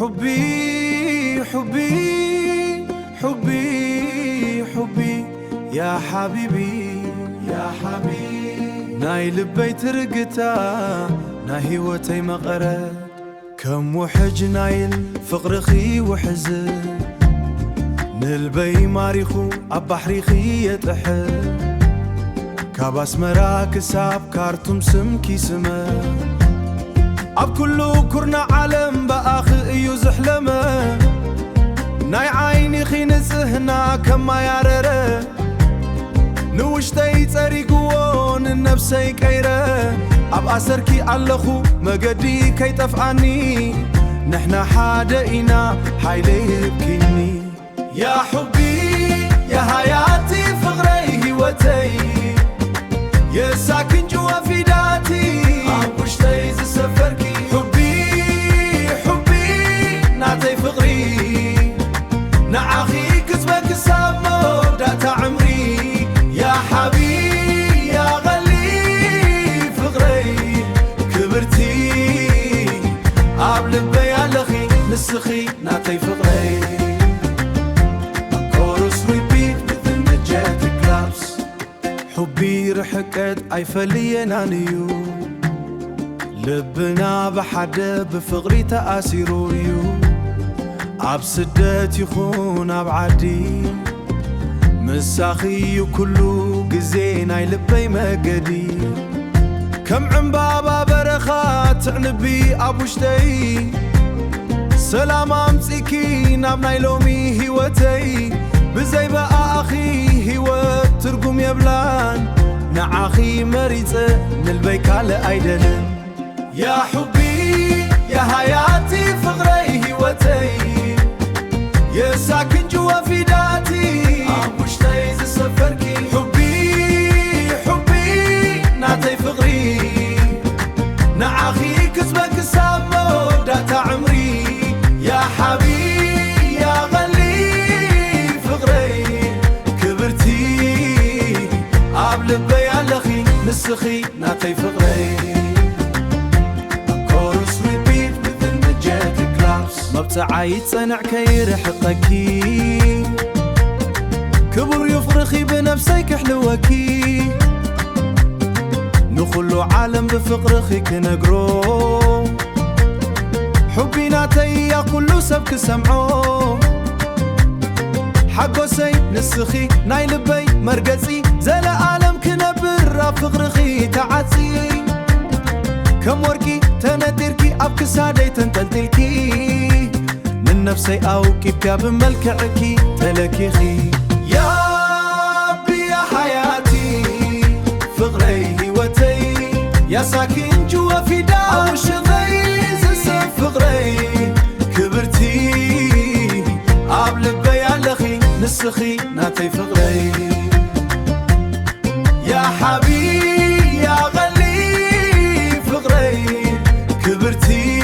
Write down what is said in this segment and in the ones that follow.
حبي حبي حبي حبي يا حبيبي يا حبيبي ناي لبي ترقتا ناي هوتي مقرد كم وحج نايل فقرخي وحزن نلبي ماريخو أبحريخي يتحل كاباس مراك ساب كارتم سمكي سما أب كله كرنا عالم بآخر إيو زحلمة ناي عيني خينزهنا كما يارره نوشتي تريقون النفسي كيره أب أسركي اللخو مقدي كي تفعني نحنا حادئنا حيلي يبكيني يا حبي يا حياتي فغري هوتي يا ساكن جوا في داتي أبوشتي زسفركي حبي حبي نعطي فغري نعاخي كسبك سامو داتا عمري يا حبي يا غلي فغري كبرتي أبلبي علخي نسخي نعطي فغري حبي رحكت أيفلينا نيو لبنا بحد بفغري تأسيرو يو عب سدت يخون عب عدي مساخي كلو قزينا يلبي مقدي كم عم بابا برخات عنبي أبوشتي سلام أمسيكي نابنا يلومي هوتي بزي بقى أخي هوت ترقم يبلان نعاخي مريضة نلبيك على أيدن يا حبي يا حياتي فغري هوتي يا ساكن جوا في داتي أبوشتي زسفركي حبي حبي نعطي فغري نعاخي كسبك سامو داتا عمري يا حبيبي لبي علخي نسخي نعطي فغري كورس ريبيت مثل مجات كلابس مبتعاي تصنع كي رحقكي كبر يفرخي بنفسي كحلوكي نخلو عالم بفقرخي كنقرو حبي نعطي يا كلو سبك سمعو حقوسي نسخي ناي لبي مرقزي زلا عالم كنبر فغرخي تعاتي كم وركي تنديركي أب كسادي تنتلتلكي من نفسي أو كيبكا بملكعكي تلكيخي يا بي يا حياتي فغري هوتي يا ساكن جوا في دار شغي زسف فغري كبرتي أب لبي علخي نسخي نعطي فغري يا حبيبي يا غلي فغري كبرتي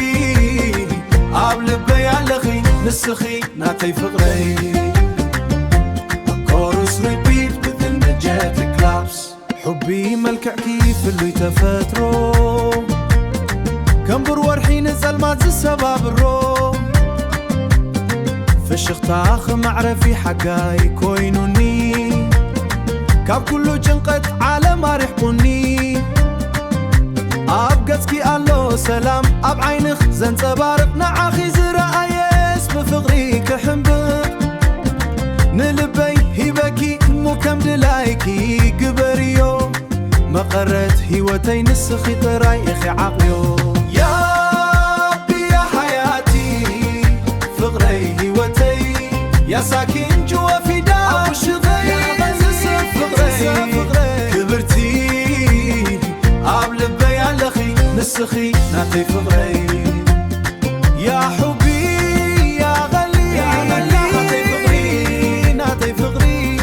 أب لبي علخي نسخي نعطي فغري كورس ريبيت مثل مجات كلابس حبي ملكع كيف اللي تفترو كمبر ورحي نزل ما السباب الروم فشخ تاخ معرفي حقاي كوينوني كاب كله جنقت عالم ريحقوني أب قصكي الله سلام أب عينخ زنصبارق نعاخي زرأيس بفغري كحنبق نلبي هيبكي مو كم دلايكي قبريو مقرت هيوتي نسخي طراي إخي عقليو يا بي يا حياتي فغري هيوتي يا ساكن جوا في دار شغي كبرتي أب لبي علخي نسخي نعطي فغري يا حبي يا غلي نعطي فغري نعطي فغري